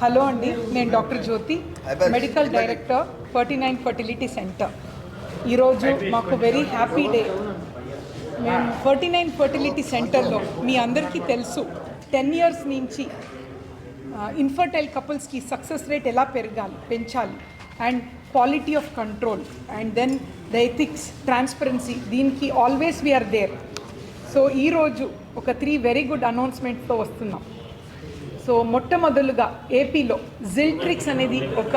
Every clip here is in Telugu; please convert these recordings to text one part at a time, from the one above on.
హలో అండి, నేను డాక్టర్ జ్యోతి, మెడికల్ డైరెక్టర్ 49 ఫర్టిలిటీ సెంటర్. ఈరోజు మాకు వెరీ హ్యాపీ డే. మేము 49 ఫర్టిలిటీ సెంటర్లో మీ అందరికీ తెలుసు 10 years నుంచి ఇన్ఫర్టైల్ కపుల్స్కి సక్సెస్ రేట్ ఎలా పెంచాలి and quality of control and then the ethics, transparency, దీనికి ఆల్వేస్ వీఆర్ దేర్. సో ఈరోజు ఒక 3 వెరీ గుడ్ అనౌన్స్మెంట్స్తో వస్తున్నాం. సో మొట్టమొదలుగా ఏపీలో జిల్ట్రిక్స్ అనేది ఒక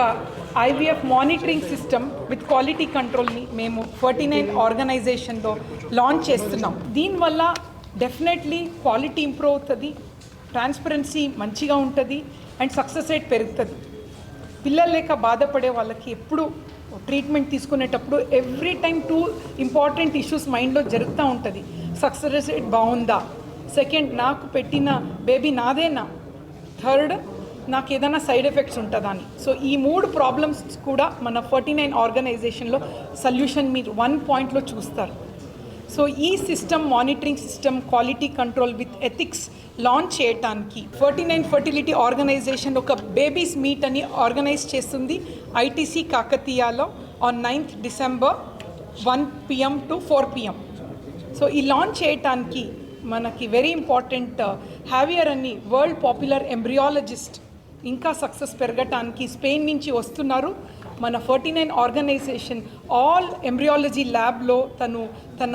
IVF monitoring system with quality కంట్రోల్ని మేము 49 ఆర్గనైజేషన్లో లాంచ్ చేస్తున్నాం. దీనివల్ల డెఫినెట్లీ క్వాలిటీ ఇంప్రూవ్ అవుతుంది, ట్రాన్స్పరెన్సీ మంచిగా ఉంటుంది అండ్ సక్సెస్ రేట్ పెరుగుతుంది. పిల్లలు లేక బాధపడే వాళ్ళకి ఎప్పుడు ట్రీట్మెంట్ తీసుకునేటప్పుడు ఎవ్రీ టైం 2 ఇంపార్టెంట్ ఇష్యూస్ మైండ్లో జరుగుతూ ఉంటుంది. సక్సెస్ రేట్ బాగుందా, సెకండ్ నాకు పెట్టిన బేబీ నాదేనా, థర్డ్ నాకు ఏదైనా సైడ్ ఎఫెక్ట్స్ ఉంటుందా అని. సో ఈ 3 ప్రాబ్లమ్స్ కూడా మన 49 ఆర్గనైజేషన్లో సొల్యూషన్ మీరు 1 పాయింట్లో చూస్తారు. సో ఈ system, monitoring system, quality control with ethics launch చేయడానికి 49 ఫర్టిలిటీ ఆర్గనైజేషన్ ఒక బేబీస్ మీట్ అని ఆర్గనైజ్ చేస్తుంది ఐటీసీ కాకతీయాలో on 9th December 1 PM to 4 PM. So ఈ లాంచ్ చేయటానికి మనకి వెరీ ఇంపార్టెంట్ హ్యావియర్ అని వరల్డ్ పాపులర్ ఎంబ్రియాలజిస్ట్ ఇంకా సక్సెస్ పెరగటానికి స్పెయిన్ నుంచి వస్తున్నారు. మన 49 ఆర్గనైజేషన్ ఆల్ ఎంబ్రియాలజీ ల్యాబ్లో తన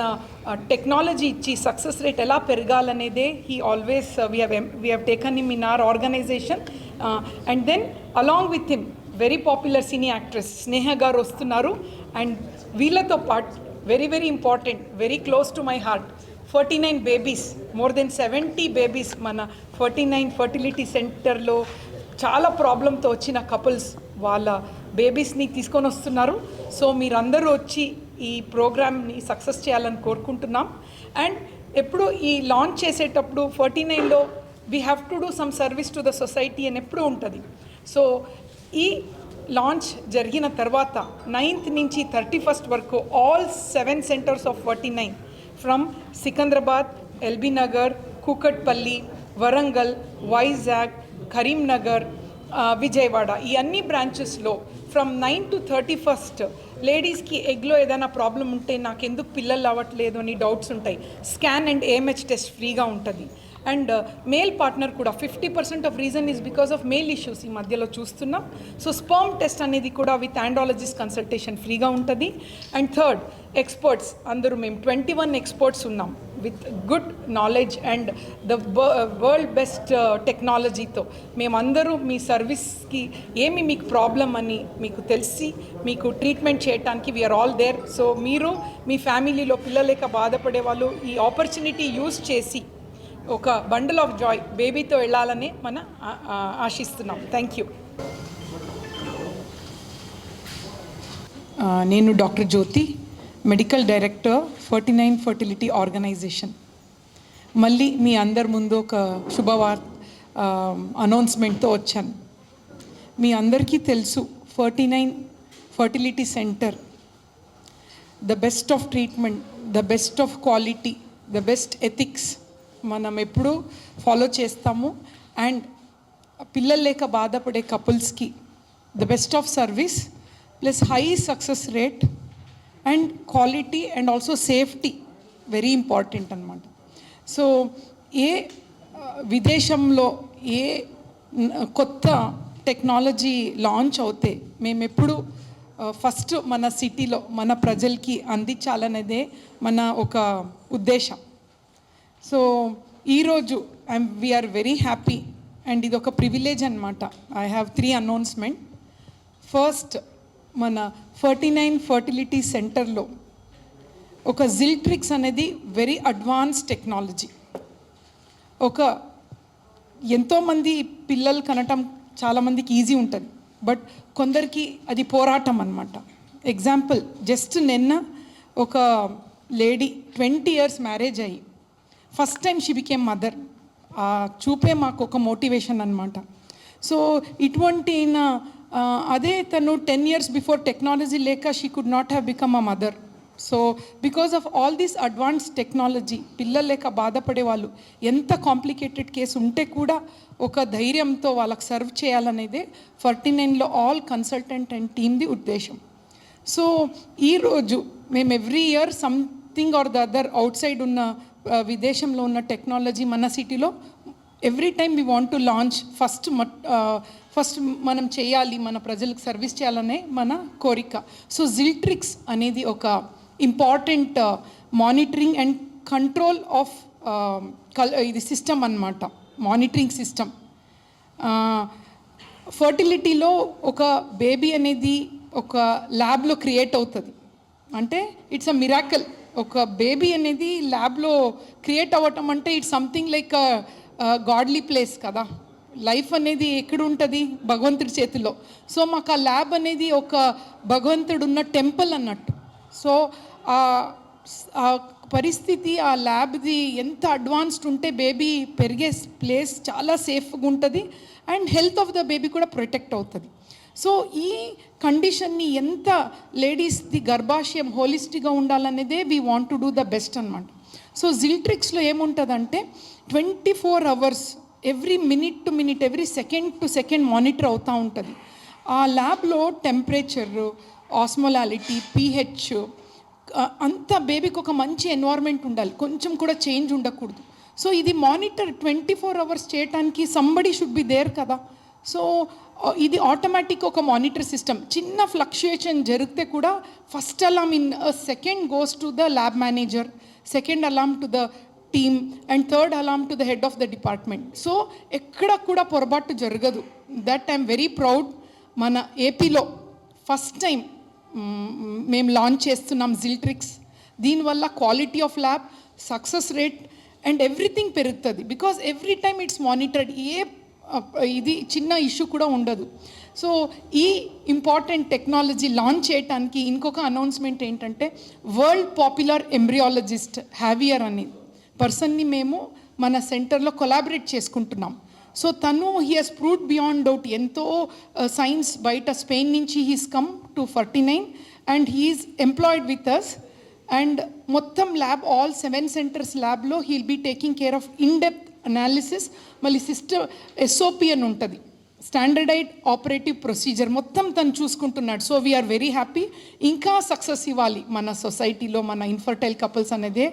టెక్నాలజీ ఇచ్చి సక్సెస్ రేట్ ఎలా పెరగాలనేదే he always we have taken him in our organisation. And then along with him very popular cine actress Sneha గారు వస్తున్నారు. అండ్ వీళ్ళతో పాటు very very important, very close to my heart, 49 babies, more than 70 babies మన 49 ఫర్టిలిటీ సెంటర్లో చాలా ప్రాబ్లంతో వచ్చిన కపుల్స్ వాళ్ళ బేబీస్ని తీసుకొని వస్తున్నారు. సో మీరందరూ వచ్చి ఈ ప్రోగ్రామ్ని సక్సెస్ చేయాలని కోరుకుంటున్నాం. అండ్ ఎప్పుడు ఈ లాంచ్ చేసేటప్పుడు 49లో we have to do some service to the society అని ఎప్పుడూ ఉంటుంది. సో ఈ లాంచ్ జరిగిన తర్వాత 9th నుంచి 31st వరకు all 7 centers of 49 from Secunderabad, LB Nagar, Kukatpally, Warangal, Vizag, Karimnagar, Vijayawada, ఈ అన్ని బ్రాంచెస్లో ఫ్రమ్ 9 to 31st లేడీస్కి ఎగ్లో ఏదైనా ప్రాబ్లం ఉంటే నాకు ఎందుకు పిల్లలు అవ్వట్లేదు అని డౌట్స్ ఉంటాయి. స్కాన్ అండ్ ఏఎంహెచ్ టెస్ట్ ఫ్రీగా ఉంటుంది. అండ్ మేల్ పార్ట్నర్ కూడా 50% of reason is because of male issues ఈ మధ్యలో చూస్తున్నాం. సో స్పర్మ్ టెస్ట్ అనేది కూడా విత్ ఆండాలజిస్ట్ కన్సల్టేషన్ ఫ్రీగా ఉంటుంది. అండ్ థర్డ్, ఎక్స్పర్ట్స్ అందరూ మేము 21 ఎక్స్పర్ట్స్ ఉన్నాం with good knowledge and the world best టెక్నాలజీతో మేమందరూ మీ సర్వీస్కి ఏమి మీకు ప్రాబ్లం అని మీకు తెలిసి మీకు ట్రీట్మెంట్ చేయడానికి వీఆర్ ఆల్ దేర్. సో మీరు మీ ఫ్యామిలీలో పిల్లలేక బాధపడే వాళ్ళు ఈ ఆపర్చునిటీ యూజ్ చేసి ఒక బండల్ ఆఫ్ జాయ్ బేబీతో వెళ్ళాలని మనం ఆశిస్తున్నాం. Thank you. నేను డాక్టర్ జ్యోతి, మెడికల్ డైరెక్టర్ 49 ఫర్టిలిటీ ఆర్గనైజేషన్. మళ్ళీ మీ అందరి ముందు ఒక అనౌన్స్మెంట్తో వచ్చాను. మీ అందరికీ తెలుసు 49 fertility centre the best of treatment, the best of quality, the best ethics మనం ఎప్పుడూ ఫాలో చేస్తాము. అండ్ పిల్లలు లేక బాధపడే కపుల్స్కి the best of service plus high success rate and quality and also safety very important అనమాట. సో ఏ విదేశంలో ఏ కొత్త టెక్నాలజీ లాంచ్ అవుతే మేము ఎప్పుడు ఫస్ట్ మన సిటీలో మన ప్రజలకి అందించాలనేదే మన ఒక ఉద్దేశం. సో ఈరోజు వీఆర్ వెరీ హ్యాపీ అండ్ ఇది ఒక ప్రివిలేజ్ అనమాట. I have 3 announcement. ఫస్ట్, మన 49 ఫర్టిలిటీ సెంటర్లో ఒక జిల్ట్రిక్స్ అనేది వెరీ అడ్వాన్స్ టెక్నాలజీ. ఒక ఎంతోమంది పిల్లలు కనటం చాలామందికి ఈజీ ఉంటుంది, బట్ కొందరికి అది పోరాటం అన్నమాట. ఎగ్జాంపుల్, జస్ట్ నిన్న ఒక లేడీ 20 years మ్యారేజ్ అయ్యి first time she became mother. చూపే మాకు ఒక మోటివేషన్ అనమాట. సో ఇటువంటి అదే తను 10 years బిఫోర్ టెక్నాలజీ లేక she could not have become a mother. So because of all this advance technology పిల్లలు లేక బాధపడే వాళ్ళు ఎంత కాంప్లికేటెడ్ కేసు ఉంటే కూడా ఒక ధైర్యంతో వాళ్ళకి సర్వ్ చేయాలనేదే 49లో ఆల్ కన్సల్టెంట్ అండ్ టీమ్ది ఉద్దేశం. సో ఈరోజు మేము every year something or the other out side ఉన్న విదేశంలో ఉన్న టెక్నాలజీ మన సిటీలో every time we want to launch first మనం చేయాలి, మన ప్రజలకు సర్వీస్ చేయాలనే మన కోరిక. సో జిల్ట్రిక్స్ అనేది ఒక important monitoring and control of ఇది సిస్టమ్ అన్నమాట, మానిటరింగ్ సిస్టమ్. ఫర్టిలిటీలో ఒక బేబీ అనేది ఒక ల్యాబ్లో క్రియేట్ అవుతుంది అంటే ఇట్స్ అ మిరాకల్. ఒక బేబీ అనేది ల్యాబ్లో క్రియేట్ అవ్వటం అంటే it's something like godly place కదా. లైఫ్ అనేది ఎక్కడ ఉంటుంది? భగవంతుడి చేతిలో. సో మాకు ఆ ల్యాబ్ అనేది ఒక భగవంతుడు ఉన్న టెంపుల్ అన్నట్టు. సో ఆ పరిస్థితి ఆ ల్యాబ్ది ఎంత అడ్వాన్స్డ్ ఉంటే బేబీ పెరిగే ప్లేస్ చాలా సేఫ్గా ఉంటుంది and health of the baby కూడా ప్రొటెక్ట్ అవుతుంది. సో ఈ కండిషన్ని ఎంత లేడీస్ది గర్భాశయం హోలిస్టిక్గా ఉండాలనేదే we want to do the best అనమాట. సో జిల్ట్రిక్స్లో ఏముంటుందంటే 24 hours every minute to minute every second to second monitor అవుతూ ఉంటుంది. ఆ ల్యాబ్లో టెంపరేచర్, ఆస్మోలాలిటీ, pH అంతా బేబీకి ఒక మంచి ఎన్వైర్న్మెంట్ ఉండాలి, కొంచెం కూడా చేంజ్ ఉండకూడదు. సో ఇది మానిటర్ 24 hours చేయడానికి సంబడి షుడ్ బి దేర్ కదా. సో ఇది ఆటోమేటిక్ ఒక మానిటర్ సిస్టమ్. చిన్న ఫ్లక్చుయేషన్ జరిగితే కూడా first Alam in second goes to the lab manager, second Alam to the team and third Alam to the head of the department. So ఎక్కడ కూడా పొరపాటు జరగదు. That I'm very proud. మన ఏపీలో ఫస్ట్ టైం మేము లాంచ్ చేస్తున్నాం జిల్ట్రిక్స్. దీనివల్ల quality of lab, success rate and everything పెరుగుతుంది. Because every time it's monitored, ఏ ఇది చిన్న ఇష్యూ కూడా ఉండదు. సో ఈ ఇంపార్టెంట్ టెక్నాలజీ లాంచ్ చేయడానికి ఇంకొక అనౌన్స్మెంట్ ఏంటంటే వరల్డ్ పాపులర్ ఎంబ్రియాలజిస్ట్ హ్యావియర్ అనే పర్సన్ని మేము మన సెంటర్లో కొలాబరేట్ చేసుకుంటున్నాం. సో తను he has proved beyond doubt. ఎంతో సైన్స్ బయట స్పెయిన్ నుంచి he's come to 49 and he is employed with us. And మొత్తం ల్యాబ్ ఆల్ 7 centers ల్యాబ్లో he'll be taking care of in depth analysis. మళ్ళీ సిస్టమ్ SOP అని ఉంటుంది, స్టాండర్డైడ్ ఆపరేటివ్ ప్రొసీజర్, మొత్తం తను చూసుకుంటున్నాడు. So we're very happy. ఇంకా సక్సెస్ ఇవ్వాలి మన సొసైటీలో మన ఇన్ఫర్టైల్ కపుల్స్ అనేదే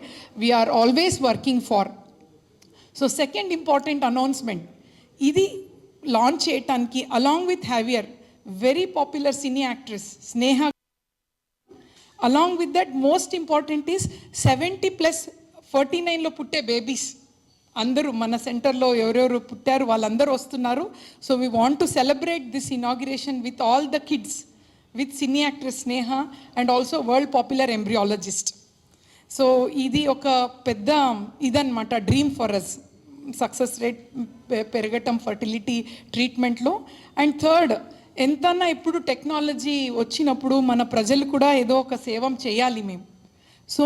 we're always working for. So second important announcement, ఇది లాంచ్ చేయటానికి along with Javier very popular cine actress Sneha, along with that most important is 70+ 49లో పుట్టే బేబీస్ అందరూ మన సెంటర్లో ఎవరెవరు పుట్టారు వాళ్ళందరూ వస్తున్నారు. So we want to celebrate this inauguration with all the kids, with cine actress Sneha and also world popular embryologist. So ఇది ఒక పెద్ద ఇదన్నమాట, dream for us. Success rate పెరగటం ఫర్టిలిటీ ట్రీట్మెంట్లో. అండ్ థర్డ్, ఎంతన్నా ఇప్పుడు టెక్నాలజీ వచ్చినప్పుడు మన ప్రజలు కూడా ఏదో ఒక సేవం చేయాలి మేము. సో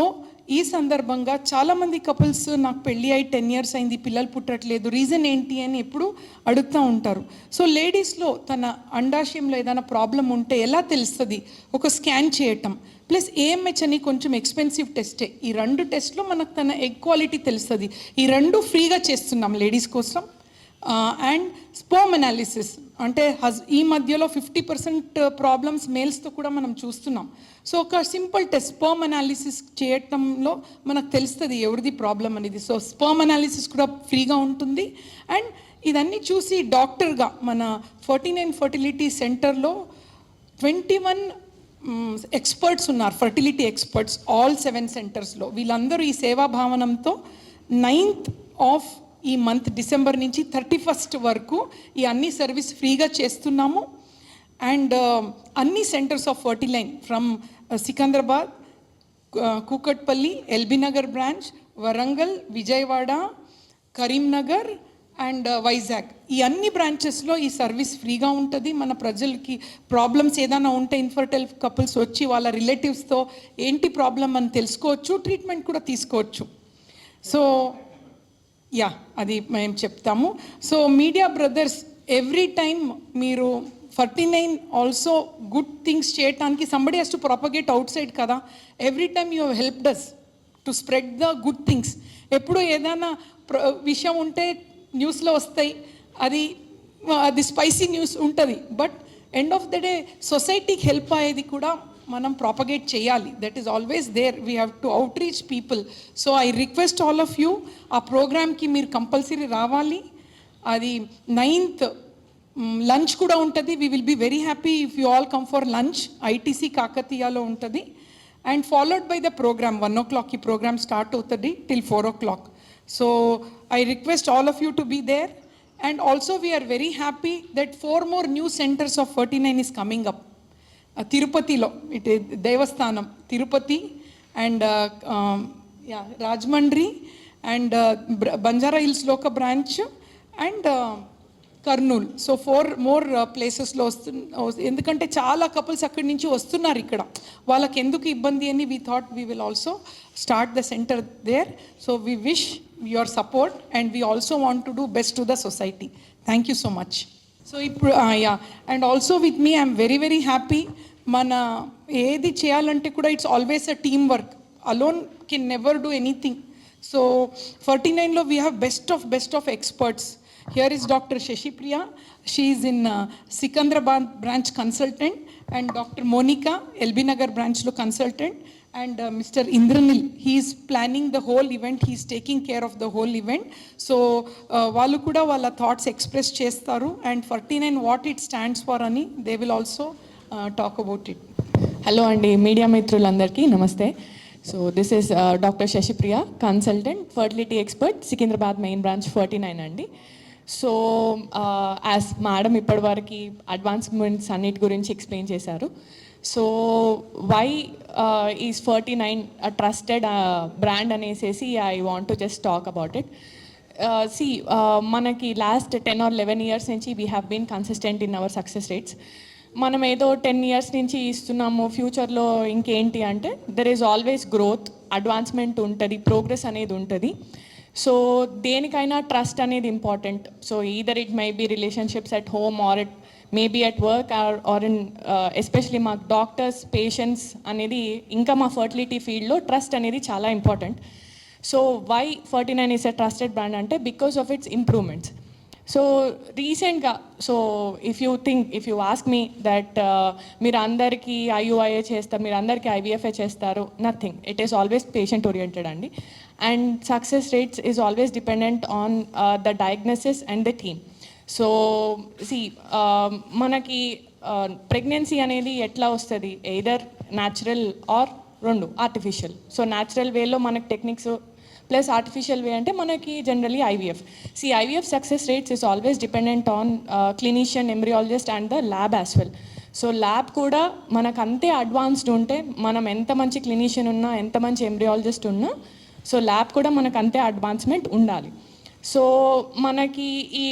ఈ సందర్భంగా చాలామంది కపుల్స్ నాకు పెళ్ళి అయి 10 years అయింది, పిల్లలు పుట్టట్లేదు, రీజన్ ఏంటి అని ఎప్పుడు అడుగుతూ ఉంటారు. సో లేడీస్లో తన అండాశయంలో ఏదైనా ప్రాబ్లం ఉంటే ఎలా తెలుస్తుంది? ఒక స్కాన్ చేయటం ప్లస్ AMH అని కొంచెం ఎక్స్పెన్సివ్ టెస్టే. ఈ 2 టెస్ట్లో మనకు తన ఎగ్ క్వాలిటీ తెలుస్తుంది. ఈ 2 ఫ్రీగా చేస్తున్నాం లేడీస్ కోసం. అండ్ స్పర్మ్ అనాలిసిస్ అంటే ఈ మధ్యలో 50% ప్రాబ్లమ్స్ మేల్స్తో కూడా మనం చూస్తున్నాం. సో ఒక సింపుల్ టెస్ట్ స్పర్మ్ అనాలిసిస్ చేయటంలో మనకు తెలుస్తుంది ఎవరిది ప్రాబ్లం అనేది. సో స్పర్మ్ అనాలిసిస్ కూడా ఫ్రీగా ఉంటుంది. అండ్ ఇదన్నీ చూసి డాక్టర్గా మన 49 ఫర్టిలిటీ సెంటర్లో 21 ఎక్స్పర్ట్స్ ఉన్నారు, ఫర్టిలిటీ ఎక్స్పర్ట్స్ ఆల్ 7 centersలో. వీళ్ళందరూ ఈ సేవా భావనంతో 9th of ఈ మంత్ డిసెంబర్ నుంచి 31st వరకు ఈ అన్ని సర్వీస్ ఫ్రీగా చేస్తున్నాము. అండ్ అన్ని centres of 49 from Secunderabad, Kukatpally, LB Nagar branch, Warangal, Vijayawada, Karimnagar and Vizag, ఈ అన్ని బ్రాంచెస్లో ఈ సర్వీస్ ఫ్రీగా ఉంటుంది. మన ప్రజలకి ప్రాబ్లమ్స్ ఏదైనా ఉంటే ఇన్ఫర్టైల్ కపుల్స్ వచ్చి వాళ్ళ రిలేటివ్స్తో ఏంటి ప్రాబ్లం అని తెలుసుకోవచ్చు, ట్రీట్మెంట్ కూడా తీసుకోవచ్చు. సో అది మేము చెప్తాము. So media brothers, every time మీరు 49 ఆల్సో గుడ్ థింగ్స్ చేయటానికి somebody has to propagate outside కదా. Every time you have helped us to spread the good things. ఎప్పుడు ఏదైనా విషయం ఉంటే న్యూస్లో వస్తాయి, అది స్పైసీ న్యూస్ ఉంటుంది, but end of the day సొసైటీకి హెల్ప్ అయ్యేది కూడా మనం ప్రాపగేట్ చేయాలి. That is always there. We have to outreach people. So I request all of you, ఆ ప్రోగ్రామ్కి మీరు కంపల్సరీ రావాలి. అది 9th లంచ్ కూడా ఉంటుంది. We will be very happy if you all come for lunch. ITC కాకతీయలో ఉంటుంది. And followed by the programme 1 o'clock ఈ ప్రోగ్రామ్ స్టార్ట్ అవుతుంది till 4 o'clock. So I request all of you to be there. And also we are very happy that 4 more new centers of 49 is coming up. Tirupatilo, it is Devasthanam, Tirupati, and Rajmandri, and Banjara Hills Loka branch, and Kurnool. So 4 more ప్లేసెస్లో ఎందుకంటే చాలా కపుల్స్ అక్కడి నుంచి వస్తున్నారు ఇక్కడ, వాళ్ళకి ఎందుకు ఇబ్బంది అని we thought we will also start the center there. So we wish your support and we also want to do best to the society. Thank you so much. So and also with me I'm very very happy. Mana ఏది చేయాలంటే కూడా it's always a team work. Alone can never do anything. So 49 lo we have best of experts. Here is Dr. Shashi Priya. She is in Sikandrabad branch consultant, and Dr. Monica, LB Nagar branch lo consultant, and Mr. Indranil, he is planning the whole event. He is taking care of the whole event. So వాళ్ళు కూడా వాళ్ళ థాట్స్ ఎక్స్ప్రెస్ చేస్తారు, and 49 what it stands for అని they will also talk about it. Hello అండి, మీడియా మిత్రులందరికీ నమస్తే. So this is doctor Shashipriya, consultant fertility expert, Secunderabad main branch 49 అండి. సో యాజ్ మేడం ఇప్పటివరకు అడ్వాన్స్మెంట్స్ అన్నిటి గురించి ఎక్స్ప్లెయిన్ చేశారు. So why is 49 trusted brand అనేసి I want to just talk about it. మనకి లాస్ట్ 10 or 11 years నుంచి we have been consistent in our success rates. మనం ఏదో 10 years నుంచి ఇస్తున్నాము, ఫ్యూచర్లో ఇంకేంటి అంటే there is always growth, advancement ఉంటుంది, ప్రోగ్రెస్ అనేది ఉంటుంది. సో దేనికైనా ట్రస్ట్ అనేది important. So either it may be relationships at home or it may be at work or in especially మా డాక్టర్స్, పేషెంట్స్ అనేది, ఇంకా మా ఫర్టిలిటీ ఫీల్డ్లో ట్రస్ట్ అనేది చాలా important. So why 49 is a trusted brand అంటే because of its improvements. So రీసెంట్గా, so if you ask me that మీరు అందరికీ IUIA చేస్తారు, మీరు అందరికీ IVFA చేస్తారు, nothing. It is always patient oriented అండి. And success rates is always dependent on the diagnosis and the team. So మనకి ప్రెగ్నెన్సీ అనేది ఎట్లా వస్తుంది, either natural or 2 artificial. So natural వేలో మనకి టెక్నిక్స్ ప్లస్ ఆర్టిఫిషియల్ వే అంటే మనకి generally IVF. IVF success rates is always dependent on clinician, embryologist and the lab as well. So lab కూడా మనకు అంతే అడ్వాన్స్డ్ ఉంటే, మనం ఎంత మంచి క్లినిషియన్ ఉన్నా, ఎంత మంచి ఎంబ్రియాలజిస్ట్ ఉన్నా, సో ల్యాబ్ కూడా మనకు అంతే అడ్వాన్స్మెంట్ ఉండాలి. సో మనకి ఈ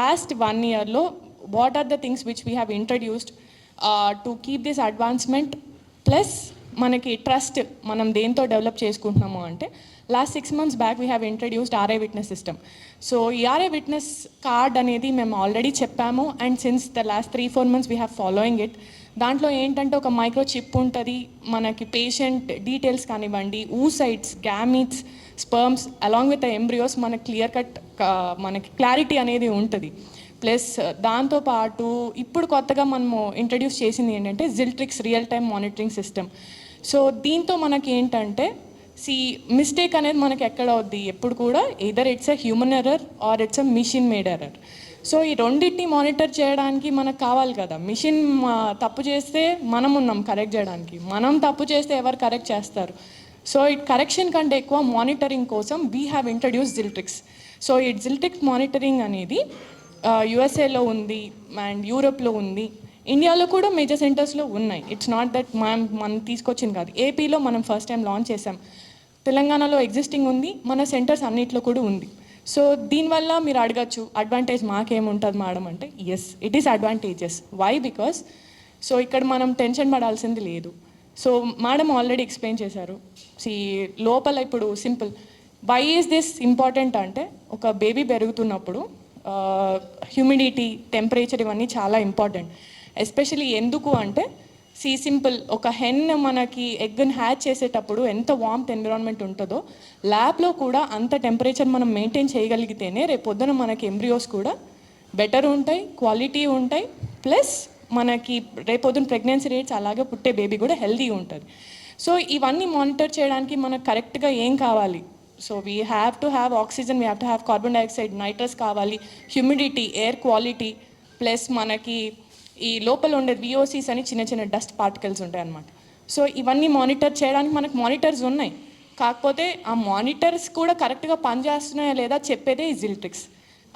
లాస్ట్ 1 yearలో what are the things which we have introduced to keep this advancement plus మనకి ట్రస్ట్ మనం దేంతో డెవలప్ చేసుకుంటున్నాము అంటే, last 6 months back we have introduced RI witness system. So ఈ RI విట్నెస్ కార్డ్ అనేది మేము ఆల్రెడీ చెప్పాము, and since the last 3-4 months we have following it. దాంట్లో ఏంటంటే ఒక మైక్రో చిప్ ఉంటుంది, మనకి పేషెంట్ డీటెయిల్స్ కానివ్వండి, oocytes, gametes, sperms along with the embryos మనకి క్లియర్ కట్ మనకి క్లారిటీ అనేది ఉంటుంది. ప్లస్ దాంతోపాటు ఇప్పుడు కొత్తగా మనము ఇంట్రడ్యూస్ చేసింది ఏంటంటే జిల్ట్రిక్స్ real time monitoring system. So దీంతో మనకి ఏంటంటే మిస్టేక్ అనేది మనకి ఎక్కడ అవుద్ది, ఎప్పుడు కూడా either it's a human error or it's a machine made error. So ఈ రెండింటిని మానిటర్ చేయడానికి మనకు కావాలి కదా. మిషన్ తప్పు చేస్తే మనం ఉన్నాం కరెక్ట్ చేయడానికి, మనం తప్పు చేస్తే ఎవరు కరెక్ట్ చేస్తారు. సో ఈ కరెక్షన్ కంటే ఎక్కువ మానిటరింగ్ కోసం వీ హ్యావ్ ఇంట్రడ్యూస్ జిల్ట్రిక్స్. సో ఈ జిల్ట్రిక్స్ మానిటరింగ్ అనేది USA ఉంది, అండ్ యూరోప్లో ఉంది, ఇండియాలో కూడా మేజర్ సెంటర్స్లో ఉన్నాయి. ఇట్స్ నాట్ దట్ మనం తీసుకొచ్చింది కాదు. ఏపీలో మనం ఫస్ట్ టైం లాంచ్ చేసాం, తెలంగాణలో ఎగ్జిస్టింగ్ ఉంది, మన సెంటర్స్ అన్నిట్లో కూడా ఉంది. సో దీనివల్ల మీరు అడగచ్చు అడ్వాంటేజ్ మాకేముంటుంది మేడం అంటే, yes it is advantages. Why? Because so ఇక్కడ మనం టెన్షన్ పడాల్సింది లేదు. సో మేడం ఆల్రెడీ ఎక్స్ప్లెయిన్ చేశారు. లోపల ఇప్పుడు simple why is this important అంటే, ఒక బేబీ పెరుగుతున్నప్పుడు హ్యూమిడిటీ, టెంపరేచర్ ఇవన్నీ చాలా ఇంపార్టెంట్. ఎస్పెషలీ ఎందుకు అంటే సింపుల్, ఒక హెన్ మనకి ఎగ్ని హ్యాచ్ చేసేటప్పుడు ఎంత వార్మ్త్ ఎన్విరాన్మెంట్ ఉంటుందో ల్యాబ్లో కూడా అంత టెంపరేచర్ మనం మెయింటైన్ చేయగలిగితేనే రేపు పొద్దున మనకి ఎంబ్రియోస్ కూడా బెటర్ ఉంటాయి, క్వాలిటీ ఉంటాయి, ప్లస్ మనకి రేపొద్దున ప్రెగ్నెన్సీ రేట్స్ అలాగే పుట్టే బేబీ కూడా హెల్తీగా ఉంటుంది. సో ఇవన్నీ మానిటర్ చేయడానికి మనకు కరెక్ట్గా ఏం కావాలి? So we have to have oxygen, we have to have carbon dioxide, nitrous కావాలి, హ్యూమిడిటీ, ఎయిర్ క్వాలిటీ, ప్లస్ మనకి ఈ లోపల ఉండే విఓసీస్ అని చిన్న చిన్న డస్ట్ పార్టికల్స్ ఉంటాయి అన్నమాట. సో ఇవన్నీ మానిటర్ చేయడానికి మనకు మానిటర్స్ ఉన్నాయి. కాకపోతే ఆ మానిటర్స్ కూడా కరెక్ట్గా పనిచేస్తున్నాయా లేదా చెప్పేదే ఈ జిల్ట్రిక్స్.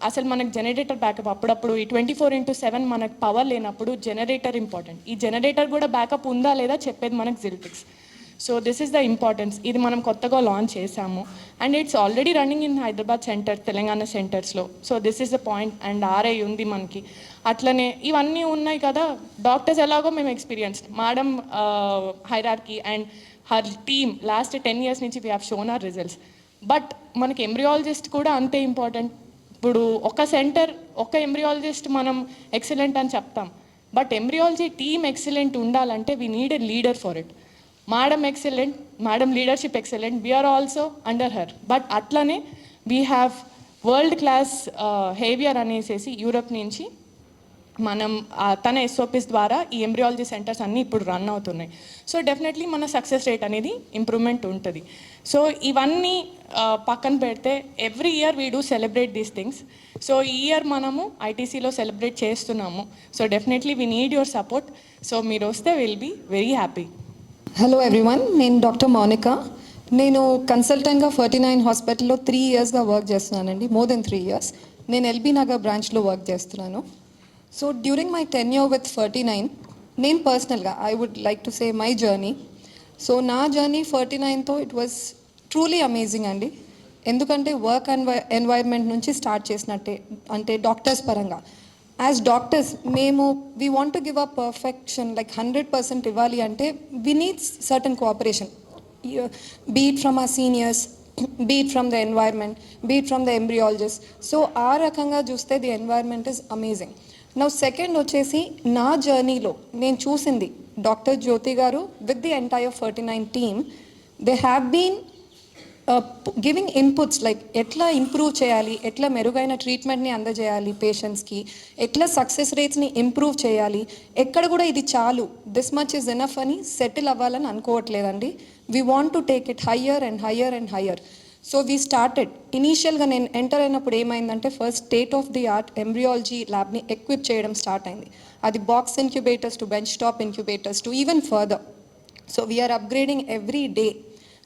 అసలు మనకు జనరేటర్ బ్యాకప్ అప్పుడప్పుడు ఈ 24/7 మనకు పవర్ లేనప్పుడు జనరేటర్ ఇంపార్టెంట్. ఈ జనరేటర్ కూడా బ్యాకప్ ఉందా లేదా చెప్పేది మనకు జిల్ట్రిక్స్. So this is the importance. ఇది మనం కొత్తగా లాంచ్ చేసాము and it's already running in Hyderabad centre, Telangana సెంటర్స్లో. So this is the point. And RI ఉంది మనకి. అట్లనే ఇవన్నీ ఉన్నాయి కదా. డాక్టర్స్ ఎలాగో మేము experience, madam hierarchy and her team last 10 years నుంచి we have shown our results. But మనకి ఎంబ్రియాలజిస్ట్ కూడా అంతే ఇంపార్టెంట్. ఇప్పుడు ఒక సెంటర్, ఒక ఎంబ్రియాలజిస్ట్ మనం ఎక్సలెంట్ అని చెప్తాం, బట్ ఎంబ్రియాలజీ టీమ్ ఎక్సలెంట్ ఉండాలంటే we need a leader for it. Madam excellent, madam leadership excellent, we are also under her. But అట్లనే we have world class Javier అనేసి యూరప్ నుంచి మనం తన ఎస్ఓపిస్ ద్వారా ఈ ఎంబ్రియాలజీ సెంటర్స్ అన్నీ ఇప్పుడు రన్ అవుతున్నాయి. సో డెఫినెట్లీ మన సక్సెస్ రేట్ అనేది ఇంప్రూవ్మెంట్ ఉంటుంది. సో ఇవన్నీ పక్కన పెడితే every year we do celebrate these things. So ఈ ఇయర్ మనము ఐటీసీలో సెలబ్రేట్ చేస్తున్నాము. So definitely we need your support. So మీరు వస్తే will be very happy. Hello everyone, నేను డాక్టర్ మౌనిక. నేను కన్సల్టెంట్గా 49 హాస్పిటల్లో 3 yearsగా వర్క్ చేస్తున్నానండి, మోర్ దెన్ 3 years. నేను ఎల్బీ నగర్ బ్రాంచ్లో వర్క్ చేస్తున్నాను. So during my tenure with 49, నేను పర్సనల్గా I would like to say my journey. So నా జర్నీ 49తో ఇట్ వాజ్ ట్రూలీ అమేజింగ్ అండి. ఎందుకంటే వర్క్ ఎన్వైర్న్మెంట్ నుంచి స్టార్ట్ చేసినట్టే, అంటే డాక్టర్స్ పరంగా. యాజ్ డాక్టర్స్ మేము we want to give a perfection, like 100% ఇవ్వాలి అంటే we need certain cooperation, be it from our seniors, be it from the environment, be it from the embryologists. So ఆ రకంగా చూస్తే the environment is amazing. Now second వచ్చేసి నా జర్నీలో నేను చూసింది doctor Jyothi garu with the entire 49 team, they have been giving inputs like ఎట్లా ఇంప్రూవ్ చేయాలి, ఎట్లా మెరుగైన ట్రీట్మెంట్ని అందజేయాలి పేషెంట్స్కి, ఎట్లా సక్సెస్ రేట్స్ని ఇంప్రూవ్ చేయాలి. ఎక్కడ కూడా ఇది చాలు, దిస్ మచ్ ఇస్ ఎనఫ్ అని సెటిల్ అవ్వాలని అనుకోవట్లేదండి. We want to take it higher and higher and higher. So we started. ఇనీషియల్గా నేను ఎంటర్ అయినప్పుడు ఏమైందంటే first state of the art embryology ల్యాబ్ని ఎక్విప్ చేయడం స్టార్ట్ అయింది. అది box incubators to bench top incubators to even further. So we are upgrading every day.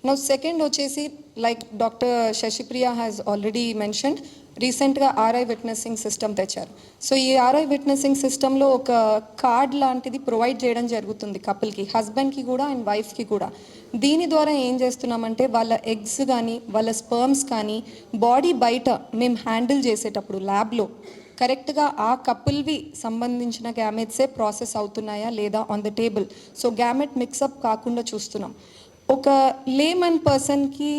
Now second వచ్చేసి like doctor Shashipriya has already mentioned, రీసెంట్గా ఆర్ఐ విట్నెసింగ్ సిస్టమ్ తెచ్చారు. సో ఈ ఆర్ఐ విట్నెసింగ్ సిస్టంలో ఒక కార్డ్ లాంటిది ప్రొవైడ్ చేయడం జరుగుతుంది కపుల్కి, హస్బెండ్కి కూడా అండ్ వైఫ్కి కూడా. దీని ద్వారా ఏం చేస్తున్నామంటే వాళ్ళ ఎగ్స్ కానీ వాళ్ళ స్పర్మ్స్ కానీ బాడీ బయట మేము హ్యాండిల్ చేసేటప్పుడు ల్యాబ్లో కరెక్ట్గా ఆ కపుల్వి సంబంధించిన గ్యామెట్సే ప్రాసెస్ అవుతున్నాయా లేదా on the table. So gamete mix up కాకుండా చూస్తున్నాం. ఒక లేమన్ పర్సన్కి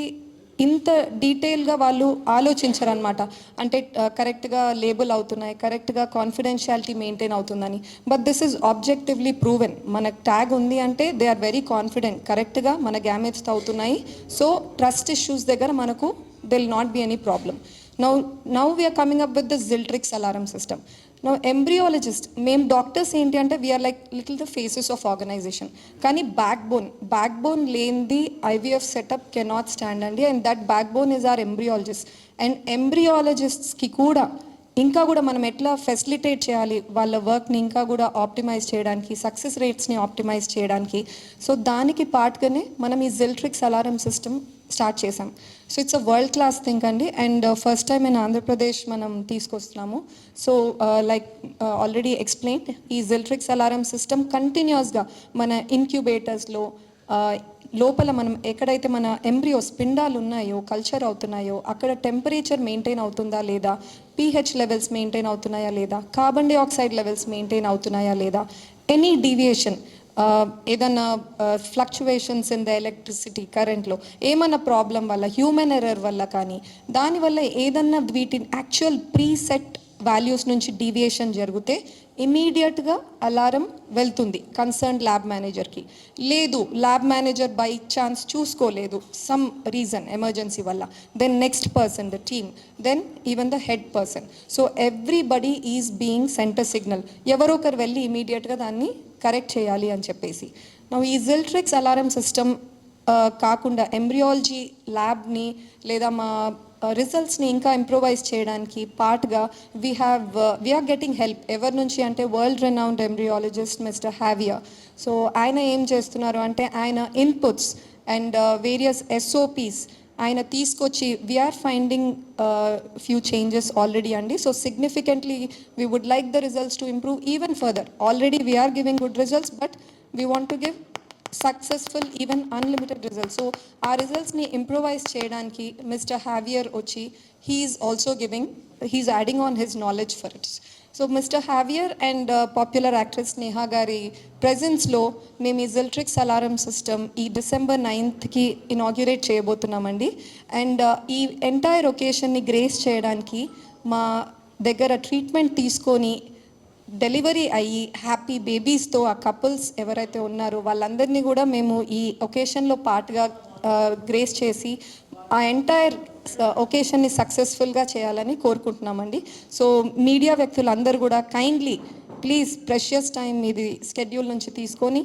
ఇంత డీటెయిల్గా వాళ్ళు ఆలోచించరనమాట, అంటే కరెక్ట్గా లేబుల్ అవుతున్నాయి, కరెక్ట్గా కాన్ఫిడెన్షియాలిటీ మెయింటైన్ అవుతుందని. But this is objectively proven. మనకు ట్యాగ్ ఉంది అంటే దే ఆర్ వెరీ కాన్ఫిడెంట్ కరెక్ట్గా మన గ్యామెట్స్ అవుతున్నాయి. సో ట్రస్ట్ ఇష్యూస్ దగ్గర మనకు they will not be any problem. Now we are coming up with the Ziltrix alarm system. Now embryologist, మేము డాక్టర్స్ ఏంటి అంటే we are like little the faces of organization. కానీ బ్యాక్ బోన్ లేనిది ఐవీఎఫ్ సెటప్ కెనాట్ స్టాండ్ అండి. And that backbone is our embryologist. And ఎంబ్రియాలజిస్ట్స్కి కూడా ఇంకా కూడా మనం ఎట్లా ఫెసిలిటేట్ చేయాలి వాళ్ళ వర్క్ని ఇంకా కూడా ఆప్టిమైజ్ చేయడానికి, సక్సెస్ రేట్స్ని ఆప్టిమైజ్ చేయడానికి. సో దానికి పార్ట్గానే మనం ఈ జిల్ట్రిక్స్ అలారం సిస్టమ్ స్టార్ట్ చేసాం. So it's a world class thing అండి. And first time in Andhra Pradesh మనం తీసుకొస్తున్నాము. సో లైక్ ఆల్రెడీ ఎక్స్ప్లెయిన్, ఈ జిల్ట్రిక్స్ అలారం సిస్టమ్ కంటిన్యూస్గా మన ఇన్క్యుబేటర్స్లో లోపల మనం ఎక్కడైతే మన ఎంబ్రియోస్ పిండాలు ఉన్నాయో కల్చర్ అవుతున్నాయో అక్కడ టెంపరేచర్ మెయింటైన్ అవుతుందా లేదా, pH లెవెల్స్ మెయింటైన్ అవుతున్నాయా లేదా, కార్బన్ డైఆక్సైడ్ లెవెల్స్ మెయింటైన్ అవుతున్నాయా లేదా, ఎనీ డీవియేషన్, ఏదన్నా ఫ్లక్చువేషన్స్ ఇన్ ద ఎలక్ట్రిసిటీ కరెంట్లో ఏమన్నా ప్రాబ్లం వల్ల, హ్యూమన్ ఎర్రర్ వల్ల కానీ దానివల్ల ఏదన్నా వీటిని యాక్చువల్ ప్రీసెట్ వాల్యూస్ నుంచి డీవియేషన్ జరిగితే ఇమీడియట్గా అలారం వెళ్తుంది కన్సర్న్ ల్యాబ్ మేనేజర్కి. లేదు ల్యాబ్ మేనేజర్ బై ఛాన్స్ చూసుకోలేదు సమ్ రీజన్ ఎమర్జెన్సీ వల్ల, then next person the team, then even the head person. So everybody is being centre signal, ఎవరో ఒకరు వెళ్ళి ఇమీడియట్గా దాన్ని కరెక్ట్ చేయాలి అని చెప్పేసి. నా ఈ జిల్ట్రిక్స్ అలారం సిస్టమ్ కాకుండా ఎంబ్రియాలజీ ల్యాబ్ని లేదా మా రిజల్ట్స్ని ఇంకా ఇంప్రూవైజ్ చేయడానికి పార్ట్గా వీఆర్ గెటింగ్ హెల్ప్ ఎవరి నుంచి అంటే world renowned embryologist mister హ్యావియర్. So ఆయన ఏం చేస్తున్నారు అంటే ఆయన ఇన్పుట్స్ అండ్ వేరియస్ SOPs ఆయన తీసుకొచ్చి we are finding few changes already అండి. So significantly we would like the results to improve even further. Already we are giving good results but we want to give successful even unlimited results. So ఆ రిజల్ట్స్ని ఇంప్రూవైజ్ చేయడానికి మిస్టర్ హ్యావియర్ వచ్చి he is adding on his knowledge for it. So mister Javier and popular actress Neha గారి ప్రెజెన్స్లో మేము ఈ జిల్ట్రిక్స్ అలారం సిస్టమ్ ఈ December 9th ఇనాగ్యురేట్ చేయబోతున్నామండి. అండ్ ఈ ఎంటైర్ ఒకేషన్ని గ్రేస్ చేయడానికి మా దగ్గర ట్రీట్మెంట్ తీసుకొని డెలివరీ అయ్యి హ్యాపీ బేబీస్తో ఆ కపుల్స్ ఎవరైతే ఉన్నారో వాళ్ళందరినీ కూడా మేము ఈ ఒకేషన్లో పార్ట్గా గ్రేస్ చేసి ఆ ఎంటైర్ ఒకేషన్ని సక్సెస్ఫుల్గా చేయాలని కోరుకుంటున్నామండి. సో మీడియా వ్యక్తులందరూ కూడా కైండ్లీ ప్లీజ్ ప్రెషియస్ టైం ఇది స్కెడ్యూల్ నుంచి తీసుకొని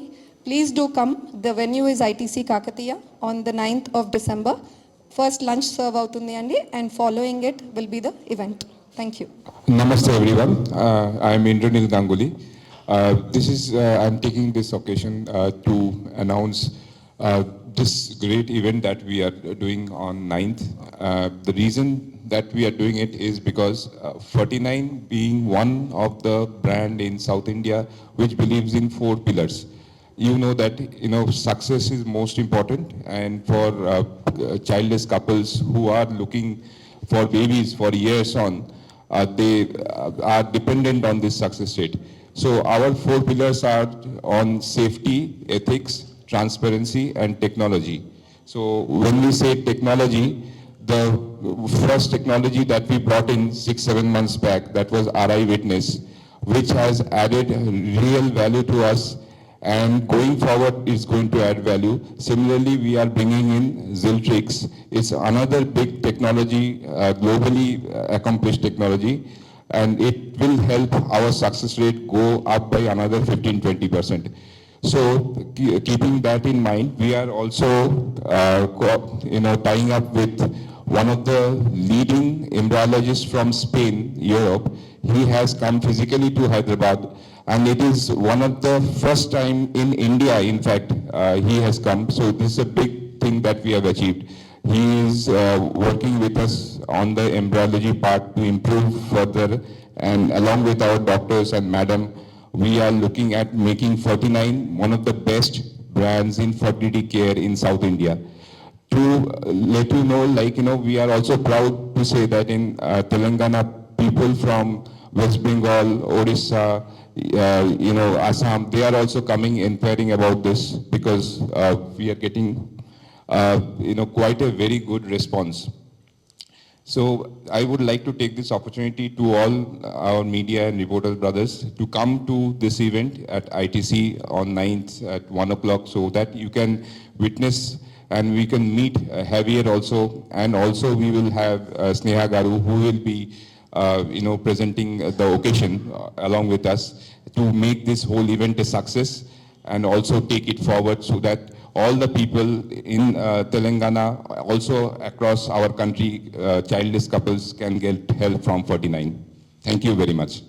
please do come. The venue is ITC Kakatiya on the 9th of December. First lunch serve అవుతుంది అండి and following it will be the event. Thank you. Namaste everyone. I am Indranil Ganguly. I'm taking this occasion to announce this great event that we are doing on 9th. The reason that we are doing it is because 49 being one of the brand in South India which believes in 4 pillars. You know that success is most important, and for childless couples who are looking for babies for years on, they are dependent on this success rate. So our 4 pillars are on safety, ethics, transparency and technology. So when we say technology, the first technology that we brought in 6-7 months back, that was RI Witness, which has added real value to us, and going forward is going to add value. Similarly, we are bringing in Ziltrix. It's another big technology, globally accomplished technology, and it will help our success rate go up by another 15-20%. So keeping that in mind, we are also tying up with one of the leading embryologists from Spain, Europe. He has come physically to Hyderabad, and it is one of the first time in India, in fact, he has come. So this is a big thing that we have achieved. He is working with us on the embryology part to improve further, and along with our doctors and madam, we are looking at making 49 one of the best brands in fertility care in South India. To let you know, we are also proud to say that in Telangana, people from West Bengal, Odisha, Assam, they are also coming inquiring about this, because we are getting quite a very good response. So I would like to take this opportunity to all our media and reporters brothers to come to this event at ITC on 9th at 1 o'clock, so that you can witness and we can meet Javier also, and also we will have Sneha Garu, who will be presenting the occasion along with us to make this whole event a success, and also take it forward so that all the people in Telangana, also across our country, childless couples can get help from 49. Thank you very much.